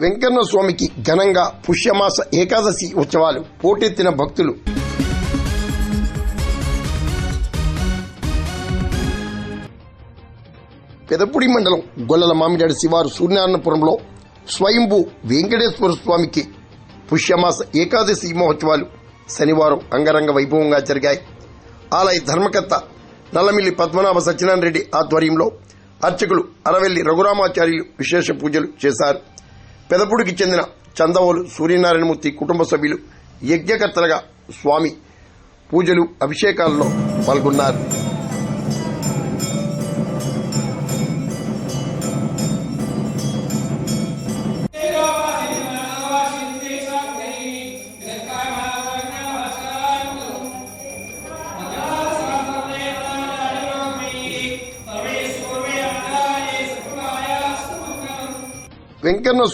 వెంకన్న స్వామికి ఘనంగా పుష్యమాస ఏకాదశి ఉత్సవాలు. పోటెత్తిన భక్తులు. పెదపూడి మండలం గొల్లల మామిడాడి శివారు సూర్యనారాయణపురంలో స్వయంభూ వెంకటేశ్వర స్వామికి పుష్యమాస ఏకాదశి మహోత్సవాలు శనివారం అంగరంగ వైభవంగా జరిగాయి. ఆలయ ధర్మకర్త నల్లమిల్లి పద్మనాభ సత్యనారాయణ రెడ్డి ఆధ్వర్యంలో అర్చకులు అరవెల్లి రఘురామాచార్యులు విశేష పూజలు చేశారు. పెదపూడికి చెందిన చందవోలు సూర్యనారాయణమూర్తి కుటుంబ సభ్యులు యజ్ఞకర్తలుగా స్వామి పూజలు అభిషేకాలలో పాల్గొన్నారు. వెంకన్న స్వామి